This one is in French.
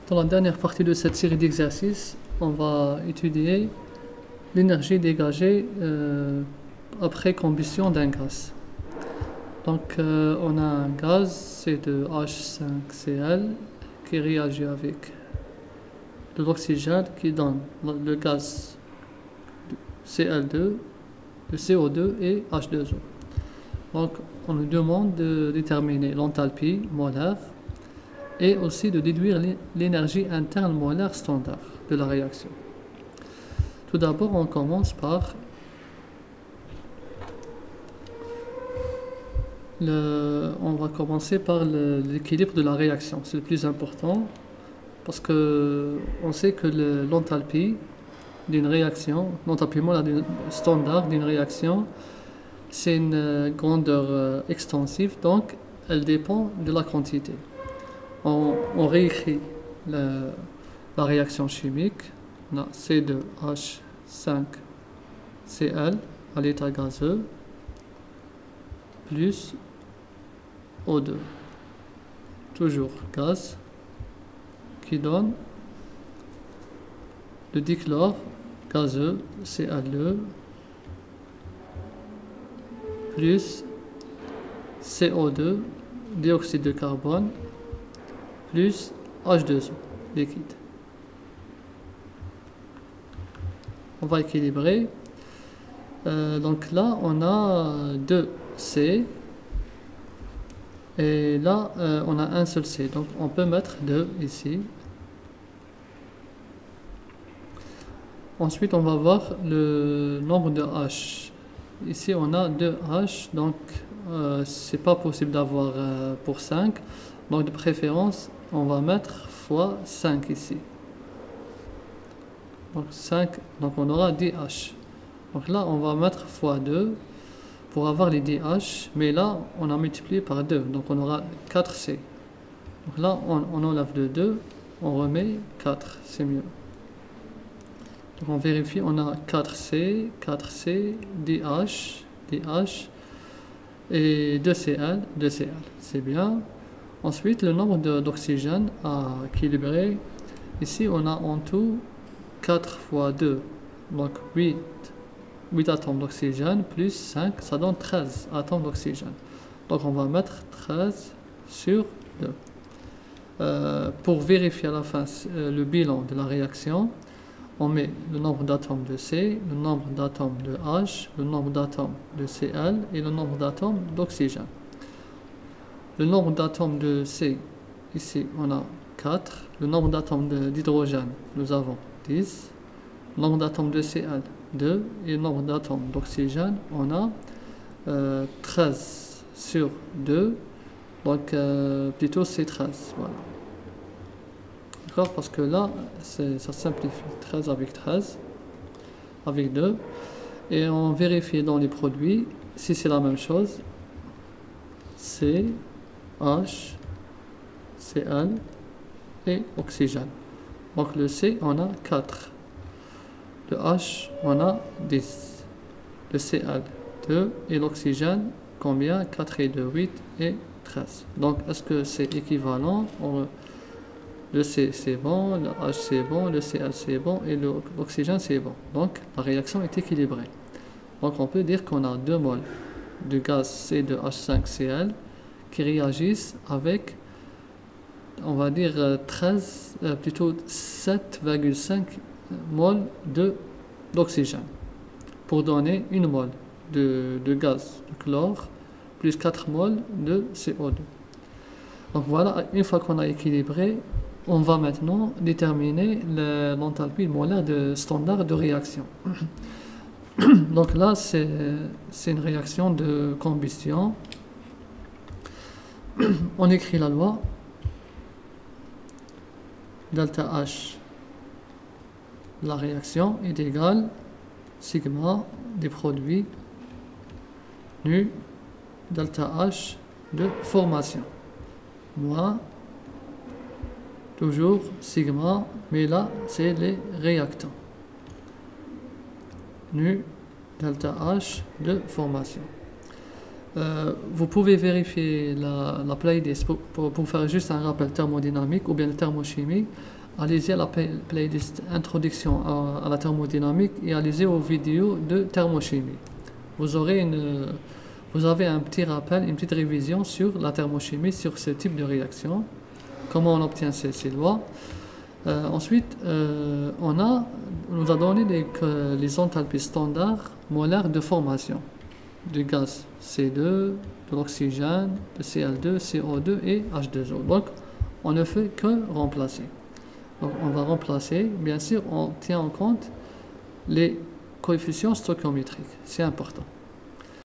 Dans la dernière partie de cette série d'exercices, on va étudier l'énergie dégagée après combustion d'un gaz. Donc on a un gaz C2H5Cl qui réagit avec de l'oxygène qui donne le gaz Cl2, le CO2 et H2O. Donc on nous demande de déterminer l'enthalpie molaire et aussi de déduire l'énergie interne molaire standard de la réaction. Tout d'abord, on commence par on va commencer par l'équilibre de la réaction. C'est le plus important parce que on sait que l'enthalpie d'une réaction, l'enthalpie molaire standard d'une réaction, c'est une grandeur extensive, donc elle dépend de la quantité. On réécrit la réaction chimique. On a C2H5Cl à l'état gazeux plus O2, toujours gaz, qui donne le dichlore gazeux Cl2 plus CO2, dioxyde de carbone, plus H2O, liquide. On va équilibrer. Donc là, on a 2 C. Et là, on a un seul C. Donc on peut mettre 2 ici. Ensuite, on va voir le nombre de H. Ici, on a 2 H. Donc, c'est pas possible d'avoir pour 5. Donc, de préférence, on va mettre fois 5 ici. Donc 5, donc on aura 10 H. Donc là, on va mettre fois 2 pour avoir les 10 H. Mais là, on a multiplié par 2. Donc on aura 4 C. Donc là, on enlève le 2, on remet 4. C'est mieux. Donc on vérifie, on a 4C, 4C, 10 H, 10 H et 2Cl, 2Cl. C'est bien. Ensuite, le nombre d'oxygène à équilibrer. Ici, on a en tout 4 fois 2, donc 8 atomes d'oxygène, plus 5, ça donne 13 atomes d'oxygène. Donc, on va mettre 13 sur 2. Pour vérifier à la fin le bilan de la réaction, on met le nombre d'atomes de C, le nombre d'atomes de H, le nombre d'atomes de Cl et le nombre d'atomes d'oxygène. Le nombre d'atomes de C, ici on a 4. Le nombre d'atomes d'hydrogène, nous avons 10. Le nombre d'atomes de Cl, 2. Et le nombre d'atomes d'oxygène, on a 13 sur 2. Donc plutôt c'est 13. Voilà. D'accord? Parce que là, ça simplifie. 13 avec 13, avec 2. Et on vérifie dans les produits si c'est la même chose. C, H, Cl et oxygène. Donc le C, on a 4. Le H, on a 10. Le Cl, 2. Et l'oxygène, combien? 4 et 2, 8 et 13. Donc est-ce que c'est équivalent? Le C, c'est bon. Le H, c'est bon. Le Cl, c'est bon. Et l'oxygène, c'est bon. Donc la réaction est équilibrée. Donc on peut dire qu'on a 2 moles de gaz C2H5Cl qui réagissent avec, on va dire, 7,5 moles d'oxygène pour donner 1 mole de gaz de chlore plus 4 moles de CO2. Donc voilà, une fois qu'on a équilibré, on va maintenant déterminer l'enthalpie molaire standard de réaction. Donc là, c'est une réaction de combustion. On écrit la loi. Delta H, la réaction est égale sigma des produits nu delta H de formation moins toujours sigma, mais là c'est les réactants nu delta H de formation. Vous pouvez vérifier la Pleiades pour faire juste un rappel thermodynamique ou bien thermochimie allez-y à la playlist Introduction à la thermodynamique et allez-y aux vidéos de thermochimie. Vous avez un petit rappel, une petite révision sur la thermochimie, sur ce type de réaction, comment on obtient ces lois. Ensuite, on nous a donné les enthalpies standards molaires de formation du gaz C2, de l'oxygène, de Cl2, CO2 et H2O. Donc, on ne fait que remplacer. Donc, on va remplacer. Bien sûr, on tient en compte les coefficients stoichiométriques. C'est important.